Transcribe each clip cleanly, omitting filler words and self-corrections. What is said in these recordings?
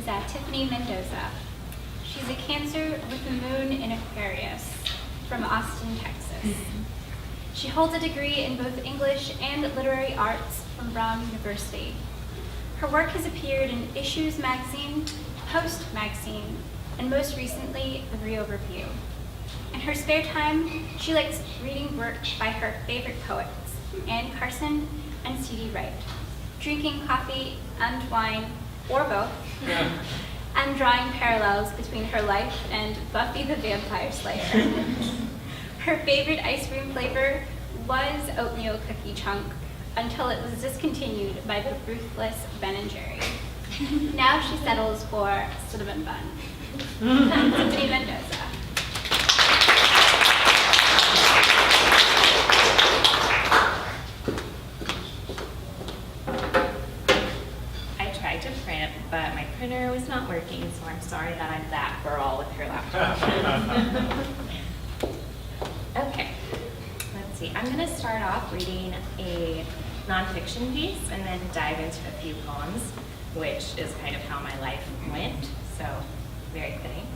Tiffany Mendoza. She's a Cancer with the moon in Aquarius from Austin, Texas. She holds a degree in both English and literary arts from Brown University. Her work has appeared in Issues magazine, Post magazine, and most recently, the Rio Review. In her spare time, she likes reading work by her favorite poets, Anne Carson and C.D. Wright, drinking coffee and wine, or both, and drawing parallels between her life and Buffy the Vampire Slayer. Her favorite ice cream flavor was Oatmeal Cookie Chunk until it was discontinued by the ruthless Ben and Jerry. Now she settles for Cinnamon Bun. Tiffany Mendoza. But my printer was not working, so I'm sorry that I'm that girl with her laptop. Okay, let's see. I'm going to start off reading a nonfiction piece and then dive into a few poems, which is kind of how my life went, so very fitting.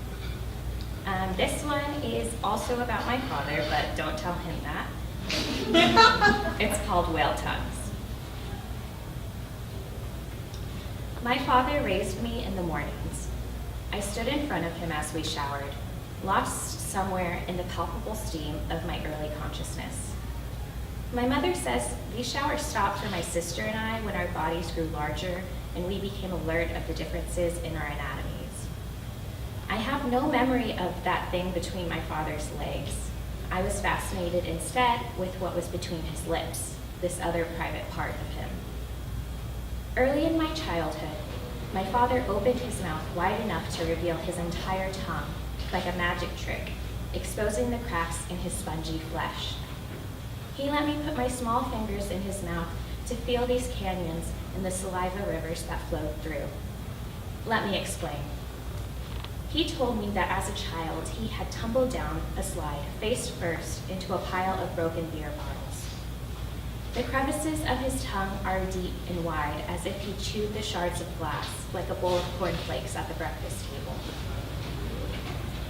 This one is also about my father, but don't tell him that. It's called Whale Tongues. My father raised me in the mornings. I stood in front of him as we showered, lost somewhere in the palpable steam of my early consciousness. My mother says these showers stopped for my sister and I when our bodies grew larger and we became alert of the differences in our anatomies. I have no memory of that thing between my father's legs. I was fascinated instead with what was between his lips, this other private part of him. Early in my childhood, my father opened his mouth wide enough to reveal his entire tongue, like a magic trick, exposing the cracks in his spongy flesh. He let me put my small fingers in his mouth to feel these canyons and the saliva rivers that flowed through. Let me explain. He told me that as a child, he had tumbled down a slide, face first, into a pile of broken beer bottles. The crevices of his tongue are deep and wide, as if he chewed the shards of glass, like a bowl of cornflakes at the breakfast table.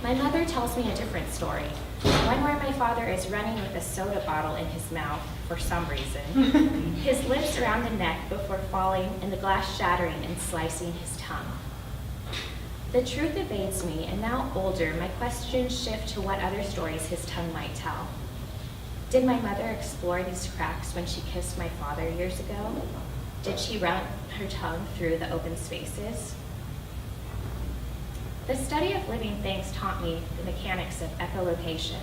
My mother tells me a different story, one where my father is running with a soda bottle in his mouth, for some reason, his lips around the neck before falling and the glass shattering and slicing his tongue. The truth evades me, and now older, my questions shift to what other stories his tongue might tell. Did my mother explore these cracks when she kissed my father years ago? Did she run her tongue through the open spaces? The study of living things taught me the mechanics of echolocation,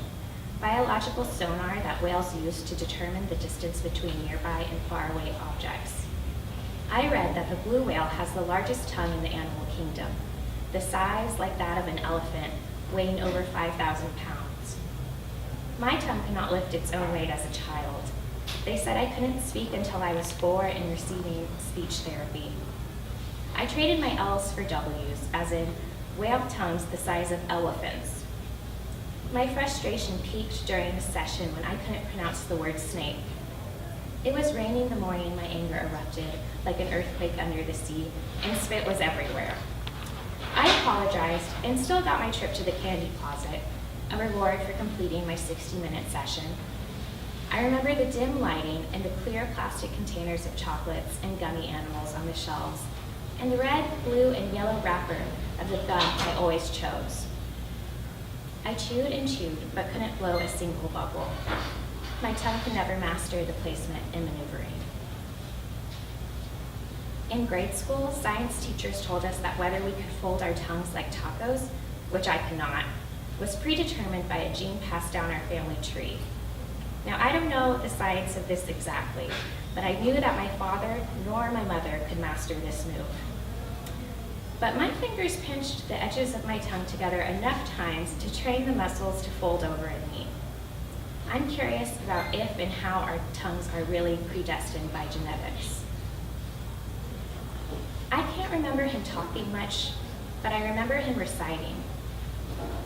biological sonar that whales use to determine the distance between nearby and faraway objects. I read that the blue whale has the largest tongue in the animal kingdom, the size like that of an elephant, weighing over 5,000 pounds. My tongue could not lift its own weight as a child. They said I couldn't speak until I was 4 and receiving speech therapy. I traded my L's for W's, as in whale tongues the size of elephants. My frustration peaked during a session when I couldn't pronounce the word snake. It was raining the morning my anger erupted, like an earthquake under the sea, and spit was everywhere. I apologized and still got my trip to the candy closet, a reward for completing my 60-minute session. I remember the dim lighting and the clear plastic containers of chocolates and gummy animals on the shelves, and the red, blue, and yellow wrapper of the gum I always chose. I chewed and chewed, but couldn't blow a single bubble. My tongue could never master the placement and maneuvering. In grade school, science teachers told us that whether we could fold our tongues like tacos, which I could not, was predetermined by a gene passed down our family tree. Now, I don't know the science of this exactly, but I knew that my father nor my mother could master this move. But my fingers pinched the edges of my tongue together enough times to train the muscles to fold over in me. I'm curious about if and how our tongues are really predestined by genetics. I can't remember him talking much, but I remember him reciting.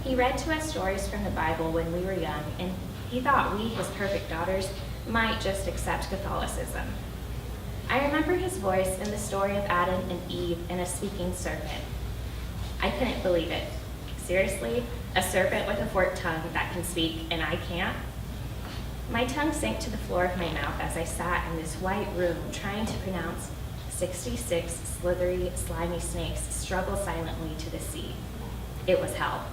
He read to us stories from the Bible when we were young, and he thought we, his perfect daughters, might just accept Catholicism. I remember his voice in the story of Adam and Eve and a speaking serpent. I couldn't believe it. Seriously? A serpent with a forked tongue that can speak and I can't? My tongue sank to the floor of my mouth as I sat in this white room trying to pronounce 66 slithery, slimy snakes struggle silently to the sea. It was hell.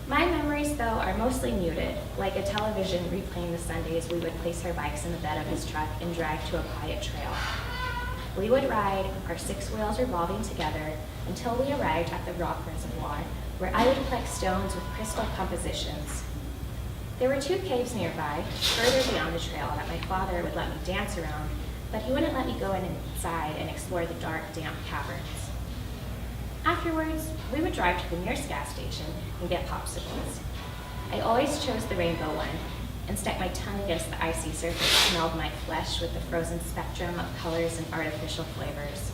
My memories, though, are mostly muted, like a television replaying the Sundays we would place our bikes in the bed of his truck and drive to a quiet trail. We would ride, our 6 wheels revolving together, until we arrived at the rock reservoir, where I would collect stones with crystal compositions. There were 2 caves nearby, further beyond the trail, that my father would let me dance around, but he wouldn't let me go inside and explore the dark, damp caverns. Afterwards, we would drive to the nearest gas station and get popsicles. I always chose the rainbow one and stuck my tongue against the icy surface that smelled my flesh with the frozen spectrum of colors and artificial flavors.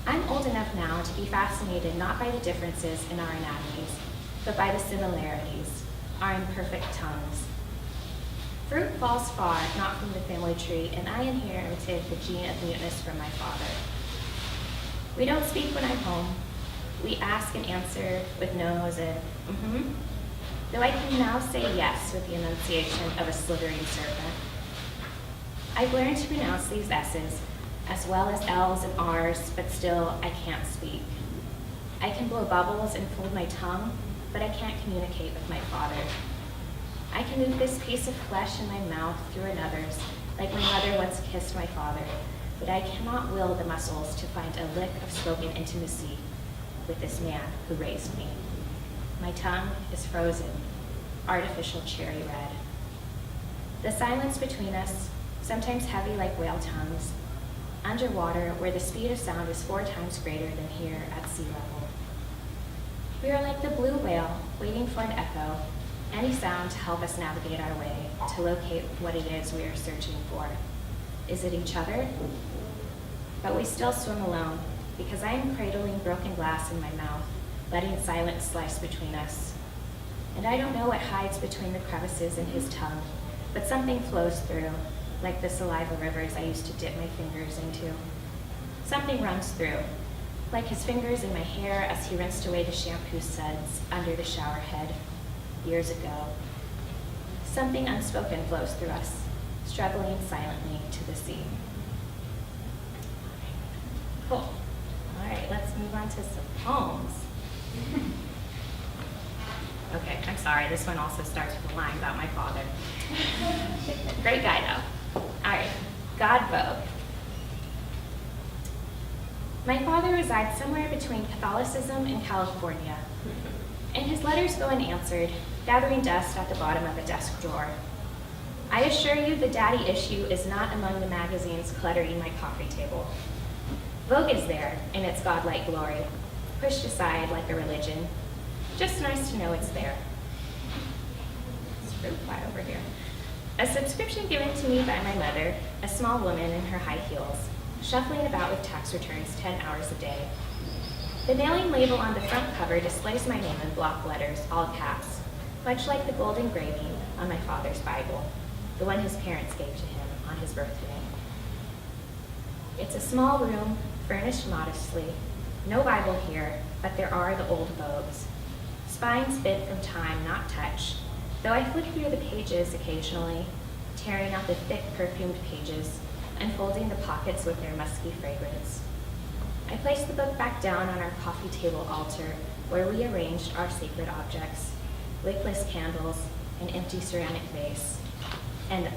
I'm old enough now to be fascinated not by the differences in our anatomies, but by the similarities, our imperfect tongues. Fruit falls far, not from the family tree, and I inherited the gene of muteness from my father. We don't speak when I'm home. We ask and answer with no's and though I can now say yes with the enunciation of a slithering serpent. I've learned to pronounce these S's as well as L's and R's, but still I can't speak. I can blow bubbles and fold my tongue, but I can't communicate with my father. I can move this piece of flesh in my mouth through another's, like my mother once kissed my father, but I cannot will the muscles to find a lick of spoken intimacy with this man who raised me. My tongue is frozen, artificial cherry red. The silence between us, sometimes heavy like whale tongues, underwater where the speed of sound is 4 times greater than here at sea level. We are like the blue whale, waiting for an echo, any sound to help us navigate our way, to locate what it is we are searching for. Is it each other? But we still swim alone, because I am cradling broken glass in my mouth, letting silence slice between us. And I don't know what hides between the crevices in his tongue, but something flows through, like the saliva rivers I used to dip my fingers into. Something runs through, like his fingers in my hair as he rinsed away the shampoo suds under the shower head years ago. Something unspoken flows through us, struggling silently to the sea. Cool. All right, let's move on to some poems. Okay, I'm sorry, this one also starts with a line about my father. Great guy, though. All right, God Vogue. My father resides somewhere between Catholicism and California, and his letters go unanswered, gathering dust at the bottom of a desk drawer. I assure you the daddy issue is not among the magazines cluttering my coffee table. Vogue is there in its godlike glory, pushed aside like a religion. Just nice to know it's there. It's fruit fly over here. A subscription given to me by my mother, a small woman in her high heels, shuffling about with tax returns 10 hours a day. The mailing label on the front cover displays my name in block letters, all caps, much like the gold engraving on my father's Bible, the one his parents gave to him on his birthday. It's a small room, furnished modestly. No Bible here, but there are the old Vogues. Spines bent from time, not touch, though I flick through the pages occasionally, tearing out the thick perfumed pages, unfolding the pockets with their musky fragrance. I placed the book back down on our coffee table altar, where we arranged our sacred objects, wickless candles, an empty ceramic vase, and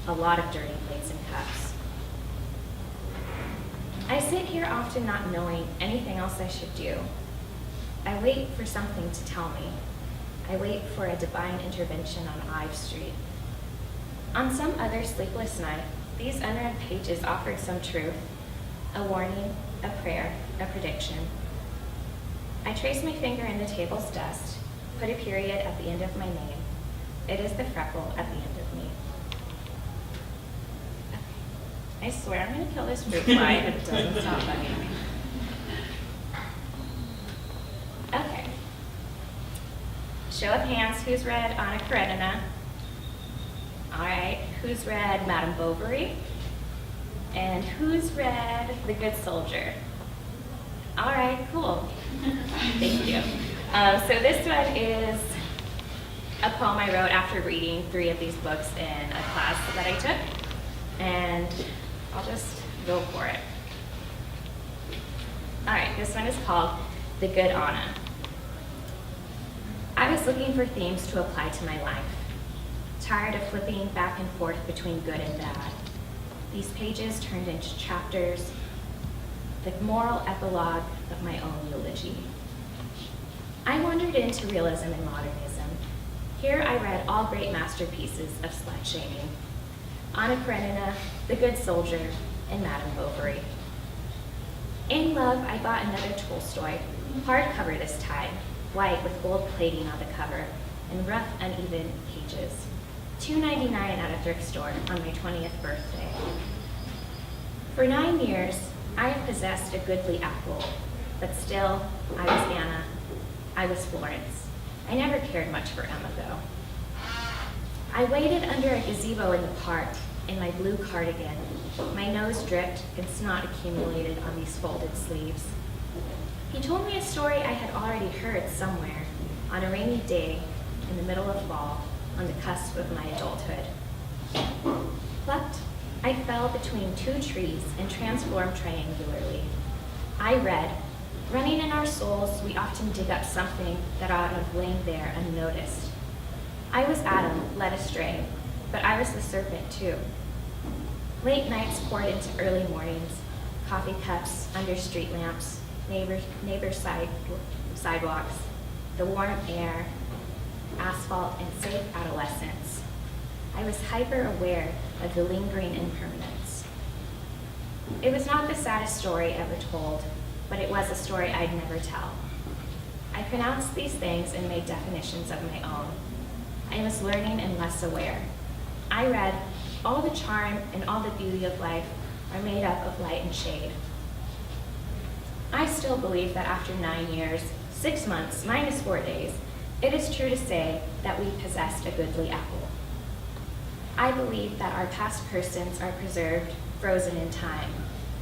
a lot of dirty plates and cups. I sit here often not knowing anything else I should do. I wait for something to tell me. I wait for a divine intervention on Ive Street. On some other sleepless night, these unread pages offered some truth, a warning, a prayer, a prediction. I trace my finger in the table's dust, put a period at the end of my name. It is the freckle at the end of me. I swear I'm going to kill this fruit fly if it doesn't stop bugging me. Okay. Show of hands, who's read Anna Karenina? All right, who's read Madame Bovary? And who's read The Good Soldier? All right, cool. Thank you. So this one is a poem I wrote after reading 3 of these books in a class that I took, and I'll just go for it. All right, this one is called The Good Anna. I was looking for themes to apply to my life, tired of flipping back and forth between good and bad. These pages turned into chapters, the moral epilogue of my own eulogy. I wandered into realism and modernism. Here I read all great masterpieces of slut-shaming: Anna Karenina, The Good Soldier, and Madame Bovary. In love, I bought another Tolstoy, hardcover this time, white with gold plating on the cover, and rough, uneven pages. $2.99 at a thrift store on my 20th birthday. For 9 years, I have possessed a goodly apple, but still, I was Anna. I was Florence. I never cared much for Emma, though. I waited under a gazebo in the park in my blue cardigan. My nose dripped and snot accumulated on these folded sleeves. He told me a story I had already heard somewhere on a rainy day in the middle of fall on the cusp of my adulthood. Plucked, I fell between 2 trees and transformed triangularly. I read, running in our souls, we often dig up something that ought to have lain there unnoticed. I was Adam, led astray, but I was the serpent too. Late nights poured into early mornings, coffee cups under street lamps, neighbor sidewalks, the warm air, asphalt, and safe adolescence. I was hyper-aware of the lingering impermanence. It was not the saddest story ever told, but it was a story I'd never tell. I pronounced these things and made definitions of my own. I was learning and less aware. I read, all the charm and all the beauty of life are made up of light and shade. I still believe that after 9 years, 6 months, minus 4 days, it is true to say that we possessed a goodly apple. I believe that our past persons are preserved, frozen in time,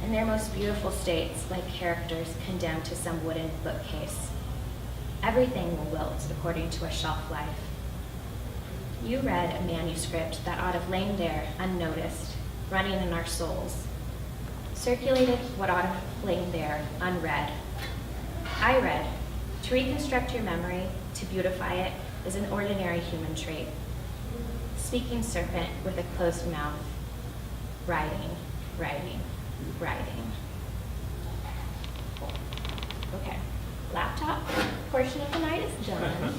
in their most beautiful states, like characters condemned to some wooden bookcase. Everything will wilt according to a shelf life. You read a manuscript that ought to have lain there unnoticed, running in our souls, circulated what ought to have lain there unread. I read, to reconstruct your memory, to beautify it, is an ordinary human trait. Speaking serpent with a closed mouth, writing, writing, writing. Okay, laptop portion of the night is done.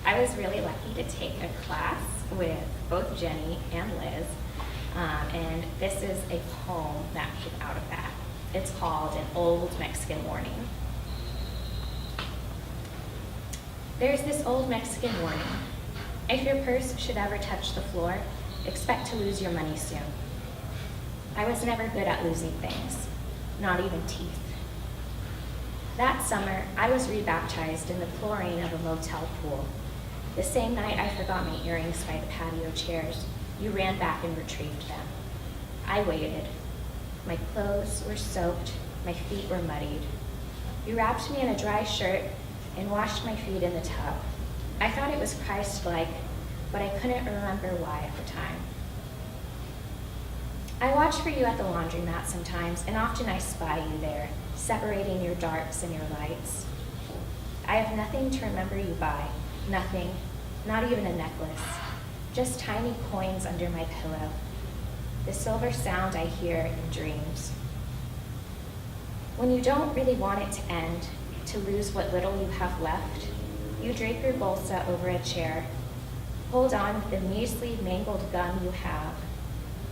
I was really lucky to take a class with both Jenny and Liz, and this is a poem that came out of that. It's called An Old Mexican Warning. There's this old Mexican warning. If your purse should ever touch the floor, expect to lose your money soon. I was never good at losing things, not even teeth. That summer, I was rebaptized in the chlorine of a motel pool. The same night I forgot my earrings by the patio chairs, you ran back and retrieved them. I waited. My clothes were soaked, my feet were muddied. You wrapped me in a dry shirt and washed my feet in the tub. I thought it was Christ-like, but I couldn't remember why at the time. I watch for you at the laundromat sometimes, and often I spy you there, separating your darks and your lights. I have nothing to remember you by, nothing, not even a necklace, just tiny coins under my pillow, the silver sound I hear in dreams. When you don't really want it to end, to lose what little you have left, you drape your bolsa over a chair, hold on with the measly mangled gum you have,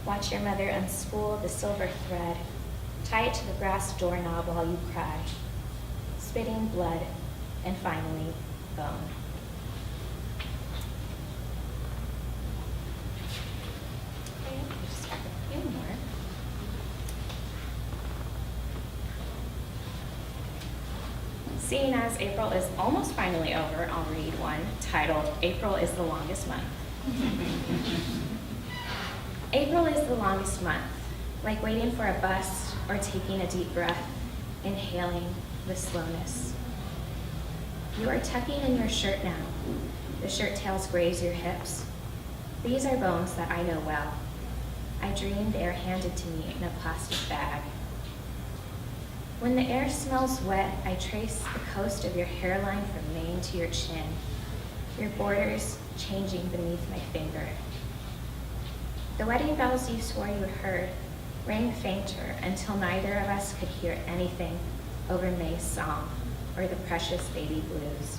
watch your mother unspool the silver thread, tie it to the brass doorknob while you cry, spitting blood, and finally, bone. Okay, just a few more. Seeing as April is almost finally over, I'll read one titled, April is the Longest Month. April is the longest month. like waiting for a bus or taking a deep breath, inhaling with slowness. You are tucking in your shirt now. The shirt tails graze your hips. These are bones that I know well. I dreamed they are handed to me in a plastic bag. When the air smells wet, I trace the coast of your hairline from mane to your chin, your borders changing beneath my finger. The wedding bells you swore you heard rang fainter until neither of us could hear anything over May's song or the precious baby blues.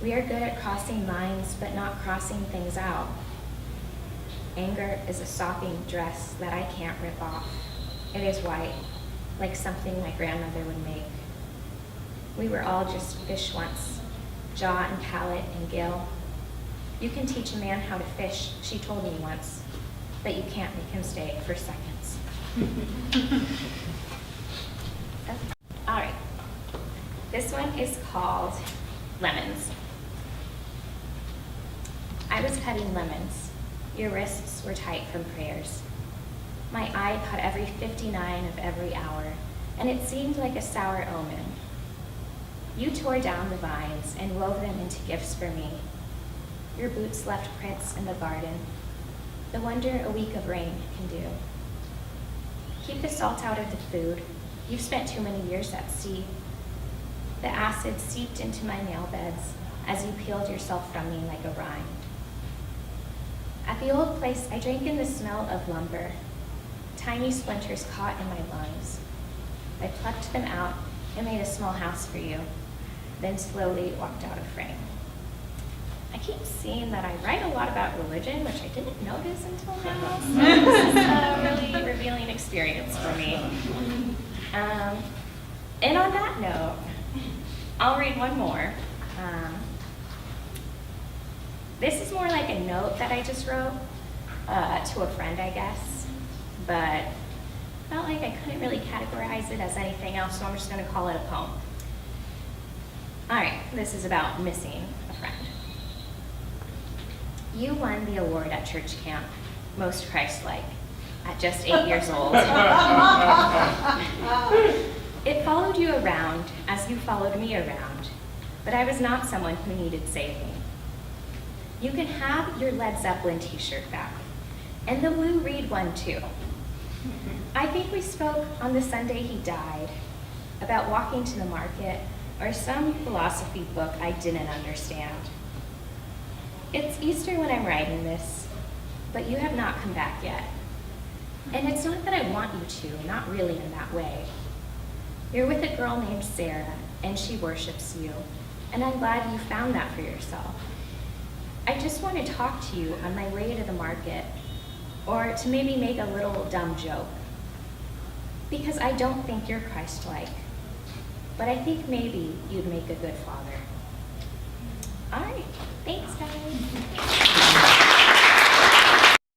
We are good at crossing lines, but not crossing things out. Anger is a sopping dress that I can't rip off. It is white, like something my grandmother would make. We were all just fish once, jaw and palate and gill. You can teach a man how to fish, she told me once, but you can't make him stay for seconds. All right, this one is called Lemons. I was cutting lemons. Your wrists were tight from prayers. My eye caught every 59 of every hour, and it seemed like a sour omen. You tore down the vines and wove them into gifts for me. Your boots left prints in the garden, the wonder a week of rain can do. Keep the salt out of the food. You've spent too many years at sea. The acid seeped into my nail beds as you peeled yourself from me like a rind. At the old place, I drank in the smell of lumber. Tiny splinters caught in my lungs. I plucked them out and made a small house for you, then slowly walked out of frame. I keep seeing that I write a lot about religion, which I didn't notice until now, so this is a really revealing experience for me. And on that note, I'll read one more. This is more like a note that I just wrote to a friend, I guess, but felt like I couldn't really categorize it as anything else, so I'm just going to call it a poem. All right, this is about missing a friend. You won the award at church camp, most Christ-like, at just 8 years old. It followed you around as you followed me around, but I was not someone who needed saving. You can have your Led Zeppelin t-shirt back, and the Lou Reed one too. I think we spoke on the Sunday he died about walking to the market or some philosophy book I didn't understand. It's Easter when I'm writing this, but you have not come back yet. And it's not that I want you to, not really in that way. You're with a girl named Sarah, and she worships you, and I'm glad you found that for yourself. I just want to talk to you on my way to the market, or to maybe make a little dumb joke. Because I don't think you're Christ-like, but I think maybe you'd make a good father. All right, thanks guys.